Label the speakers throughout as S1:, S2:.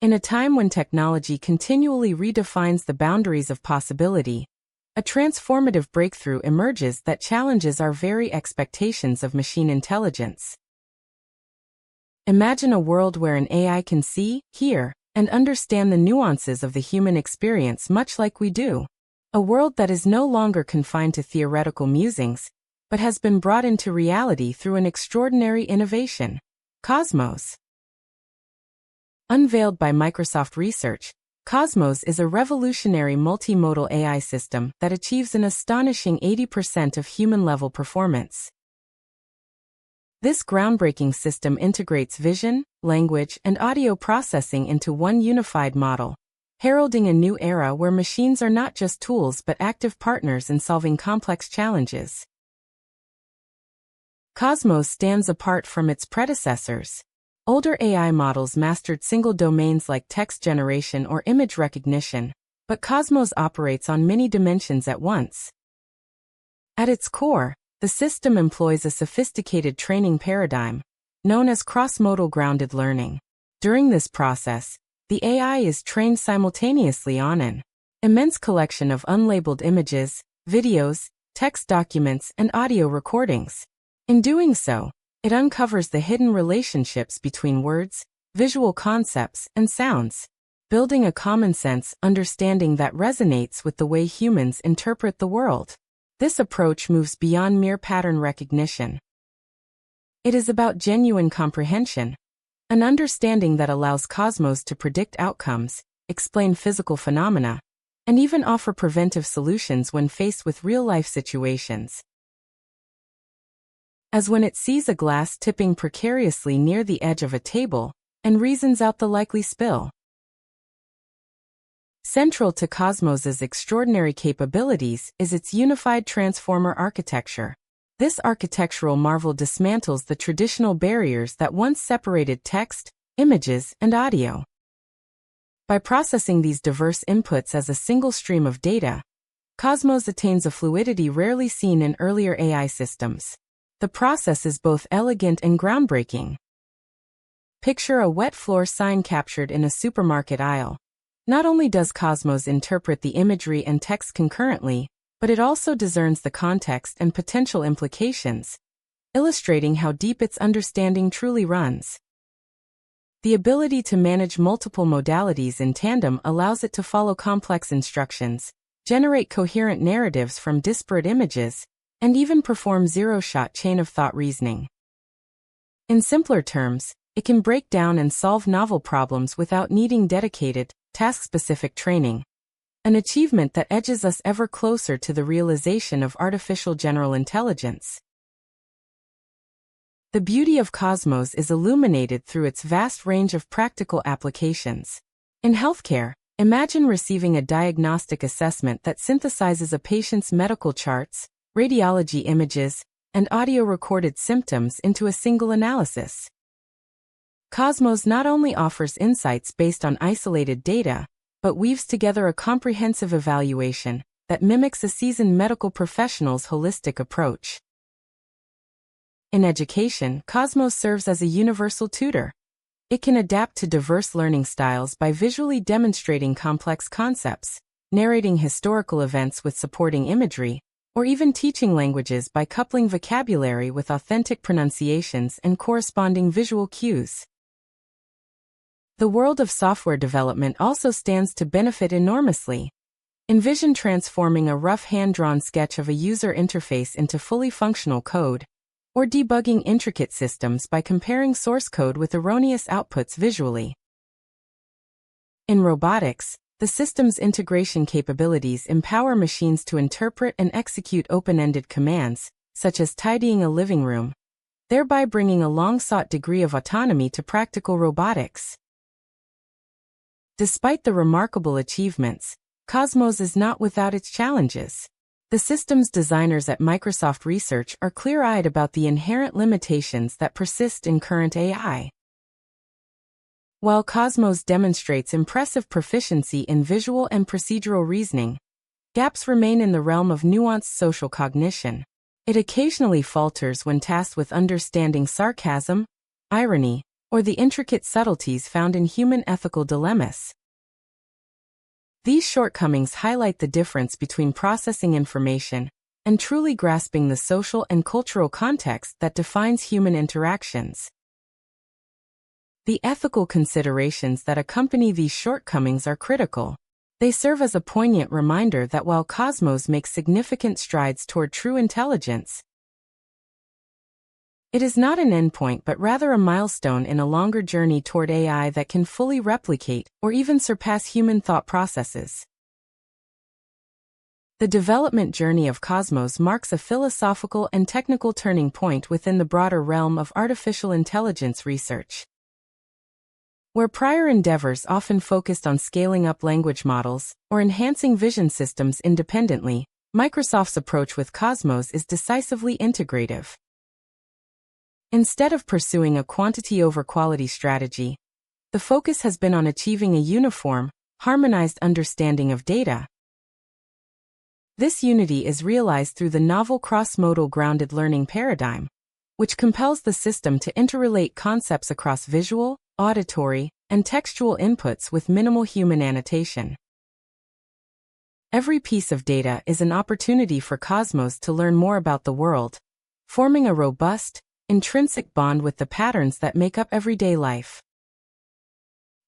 S1: In a time when technology continually redefines the boundaries of possibility, a transformative breakthrough emerges that challenges our very expectations of machine intelligence. Imagine a world where an AI can see, hear, and understand the nuances of the human experience much like we do. A world that is no longer confined to theoretical musings, but has been brought into reality through an extraordinary innovation. KOSMOS. Unveiled by Microsoft Research, KOSMOS is a revolutionary multimodal AI system that achieves an astonishing 80% of human-level performance. This groundbreaking system integrates vision, language, and audio processing into one unified model, heralding a new era where machines are not just tools but active partners in solving complex challenges. KOSMOS stands apart from its predecessors. Older AI models mastered single domains like text generation or image recognition, but KOSMOS operates on many dimensions at once. At its core, the system employs a sophisticated training paradigm, known as cross-modal grounded learning. During this process, the AI is trained simultaneously on an immense collection of unlabeled images, videos, text documents, and audio recordings. In doing so, it uncovers the hidden relationships between words, visual concepts, and sounds, building a common-sense understanding that resonates with the way humans interpret the world. This approach moves beyond mere pattern recognition. It is about genuine comprehension, an understanding that allows KOSMOS to predict outcomes, explain physical phenomena, and even offer preventive solutions when faced with real-life situations. As when it sees a glass tipping precariously near the edge of a table and reasons out the likely spill. Central to KOSMOS's extraordinary capabilities is its unified transformer architecture. This architectural marvel dismantles the traditional barriers that once separated text, images, and audio. By processing these diverse inputs as a single stream of data, KOSMOS attains a fluidity rarely seen in earlier AI systems. The process is both elegant and groundbreaking. Picture a wet floor sign captured in a supermarket aisle. Not only does KOSMOS interpret the imagery and text concurrently, but it also discerns the context and potential implications, illustrating how deep its understanding truly runs. The ability to manage multiple modalities in tandem allows it to follow complex instructions, generate coherent narratives from disparate images, and even perform zero-shot chain-of-thought reasoning. In simpler terms, it can break down and solve novel problems without needing dedicated, task-specific training, an achievement that edges us ever closer to the realization of artificial general intelligence. The beauty of KOSMOS is illuminated through its vast range of practical applications. In healthcare, imagine receiving a diagnostic assessment that synthesizes a patient's medical charts, radiology images, and audio-recorded symptoms into a single analysis. KOSMOS not only offers insights based on isolated data, but weaves together a comprehensive evaluation that mimics a seasoned medical professional's holistic approach. In education, KOSMOS serves as a universal tutor. It can adapt to diverse learning styles by visually demonstrating complex concepts, narrating historical events with supporting imagery, or even teaching languages by coupling vocabulary with authentic pronunciations and corresponding visual cues. The world of software development also stands to benefit enormously. Envision transforming a rough hand-drawn sketch of a user interface into fully functional code, or debugging intricate systems by comparing source code with erroneous outputs visually. In robotics, the system's integration capabilities empower machines to interpret and execute open-ended commands, such as tidying a living room, thereby bringing a long-sought degree of autonomy to practical robotics. Despite the remarkable achievements, KOSMOS is not without its challenges. The system's designers at Microsoft Research are clear-eyed about the inherent limitations that persist in current AI. While KOSMOS demonstrates impressive proficiency in visual and procedural reasoning, gaps remain in the realm of nuanced social cognition. It occasionally falters when tasked with understanding sarcasm, irony, or the intricate subtleties found in human ethical dilemmas. These shortcomings highlight the difference between processing information and truly grasping the social and cultural context that defines human interactions. The ethical considerations that accompany these shortcomings are critical. They serve as a poignant reminder that while KOSMOS makes significant strides toward true intelligence, it is not an endpoint but rather a milestone in a longer journey toward AI that can fully replicate or even surpass human thought processes. The development journey of KOSMOS marks a philosophical and technical turning point within the broader realm of artificial intelligence research. Where prior endeavors often focused on scaling up language models or enhancing vision systems independently, Microsoft's approach with KOSMOS is decisively integrative. Instead of pursuing a quantity over quality strategy, the focus has been on achieving a uniform, harmonized understanding of data. This unity is realized through the novel cross-modal grounded learning paradigm, which compels the system to interrelate concepts across visual, auditory, and textual inputs with minimal human annotation. Every piece of data is an opportunity for KOSMOS to learn more about the world, forming a robust, intrinsic bond with the patterns that make up everyday life.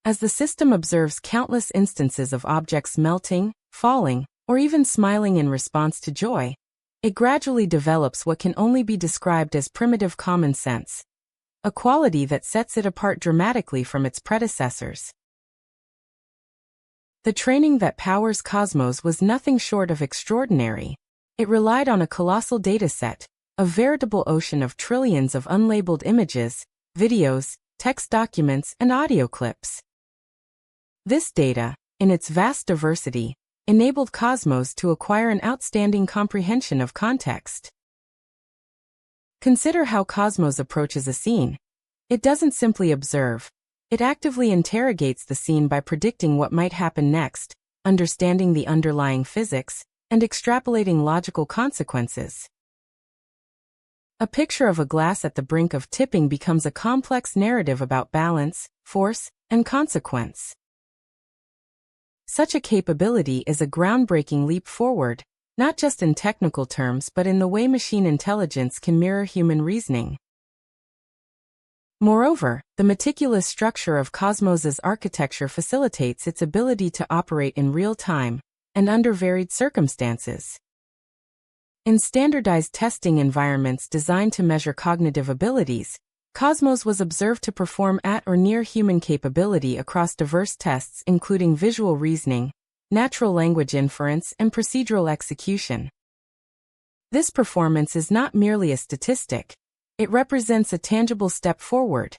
S1: As the system observes countless instances of objects melting, falling, or even smiling in response to joy, it gradually develops what can only be described as primitive common sense, a quality that sets it apart dramatically from its predecessors. The training that powers KOSMOS was nothing short of extraordinary. It relied on a colossal dataset, a veritable ocean of trillions of unlabeled images, videos, text documents, and audio clips. This data, in its vast diversity, enabled KOSMOS to acquire an outstanding comprehension of context. Consider how KOSMOS approaches a scene. It doesn't simply observe. It actively interrogates the scene by predicting what might happen next, understanding the underlying physics, and extrapolating logical consequences. A picture of a glass at the brink of tipping becomes a complex narrative about balance, force, and consequence. Such a capability is a groundbreaking leap forward, not just in technical terms but in the way machine intelligence can mirror human reasoning. Moreover, the meticulous structure of KOSMOS's architecture facilitates its ability to operate in real time and under varied circumstances. In standardized testing environments designed to measure cognitive abilities, KOSMOS was observed to perform at or near human capability across diverse tests including visual reasoning, natural language inference, and procedural execution. This performance is not merely a statistic. It represents a tangible step forward,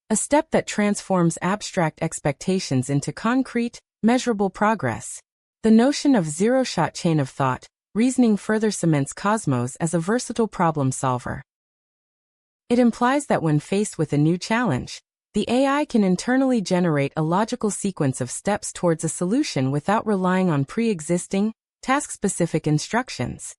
S1: a step that transforms abstract expectations into concrete, measurable progress. The notion of zero-shot chain of thought reasoning further cements KOSMOS as a versatile problem solver. It implies that when faced with a new challenge, the AI can internally generate a logical sequence of steps towards a solution without relying on pre-existing, task-specific instructions.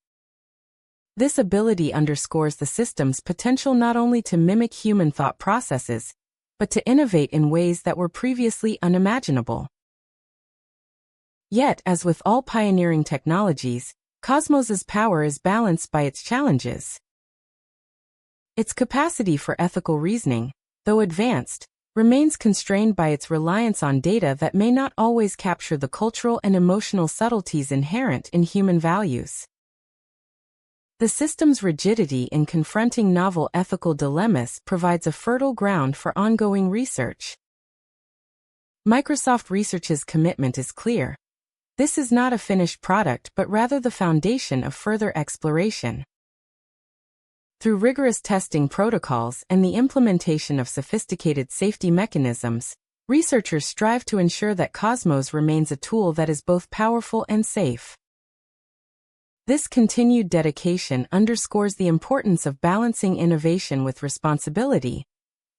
S1: This ability underscores the system's potential not only to mimic human thought processes, but to innovate in ways that were previously unimaginable. Yet, as with all pioneering technologies, KOSMOS's power is balanced by its challenges. Its capacity for ethical reasoning, though advanced, remains constrained by its reliance on data that may not always capture the cultural and emotional subtleties inherent in human values. The system's rigidity in confronting novel ethical dilemmas provides a fertile ground for ongoing research. Microsoft Research's commitment is clear. This is not a finished product but rather the foundation of further exploration. Through rigorous testing protocols and the implementation of sophisticated safety mechanisms, researchers strive to ensure that KOSMOS remains a tool that is both powerful and safe. This continued dedication underscores the importance of balancing innovation with responsibility,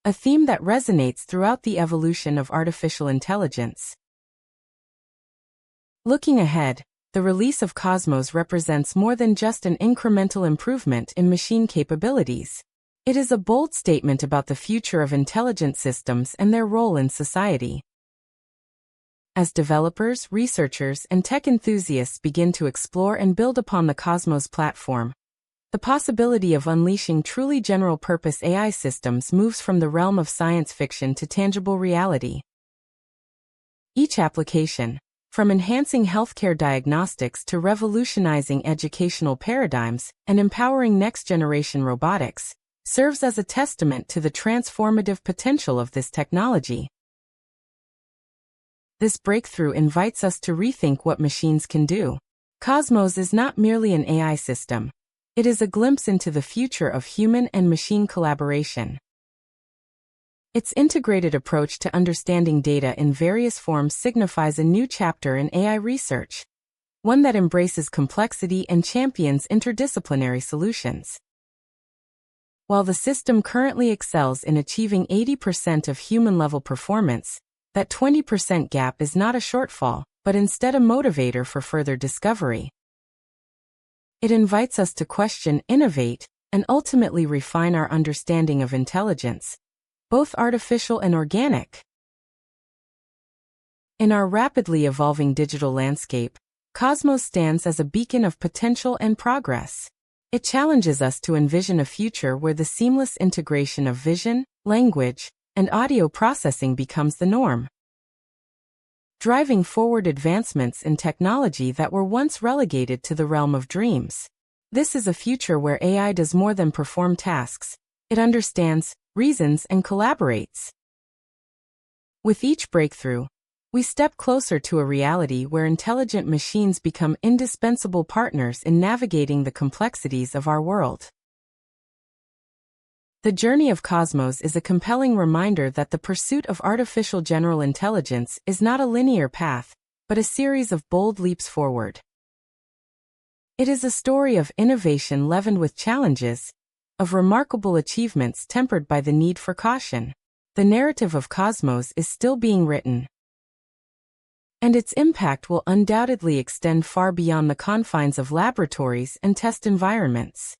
S1: a theme that resonates throughout the evolution of artificial intelligence. Looking ahead, the release of KOSMOS represents more than just an incremental improvement in machine capabilities. It is a bold statement about the future of intelligent systems and their role in society. As developers, researchers, and tech enthusiasts begin to explore and build upon the KOSMOS platform, the possibility of unleashing truly general-purpose AI systems moves from the realm of science fiction to tangible reality. Each application, from enhancing healthcare diagnostics to revolutionizing educational paradigms and empowering next-generation robotics, serves as a testament to the transformative potential of this technology. This breakthrough invites us to rethink what machines can do. KOSMOS is not merely an AI system. It is a glimpse into the future of human and machine collaboration. Its integrated approach to understanding data in various forms signifies a new chapter in AI research, one that embraces complexity and champions interdisciplinary solutions. While the system currently excels in achieving 80% of human-level performance, that 20% gap is not a shortfall, but instead a motivator for further discovery. It invites us to question, innovate, and ultimately refine our understanding of intelligence, both artificial and organic. In our rapidly evolving digital landscape, KOSMOS stands as a beacon of potential and progress. It challenges us to envision a future where the seamless integration of vision, language, and audio processing becomes the norm, driving forward advancements in technology that were once relegated to the realm of dreams. This is a future where AI does more than perform tasks. It understands, reasons, and collaborates. With each breakthrough, we step closer to a reality where intelligent machines become indispensable partners in navigating the complexities of our world. The journey of KOSMOS is a compelling reminder that the pursuit of artificial general intelligence is not a linear path, but a series of bold leaps forward. It is a story of innovation leavened with challenges, of remarkable achievements tempered by the need for caution. The narrative of KOSMOS is still being written, and its impact will undoubtedly extend far beyond the confines of laboratories and test environments.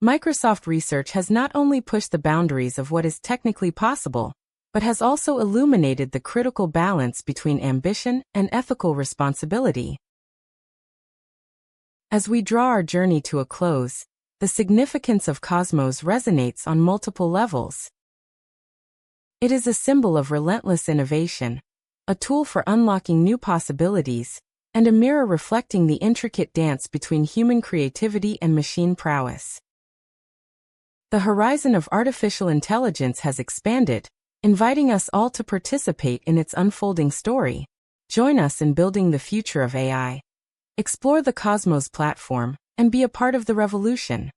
S1: Microsoft Research has not only pushed the boundaries of what is technically possible, but has also illuminated the critical balance between ambition and ethical responsibility. As we draw our journey to a close, the significance of KOSMOS resonates on multiple levels. It is a symbol of relentless innovation, a tool for unlocking new possibilities, and a mirror reflecting the intricate dance between human creativity and machine prowess. The horizon of artificial intelligence has expanded, inviting us all to participate in its unfolding story. Join us in building the future of AI. Explore the KOSMOS platform and be a part of the revolution.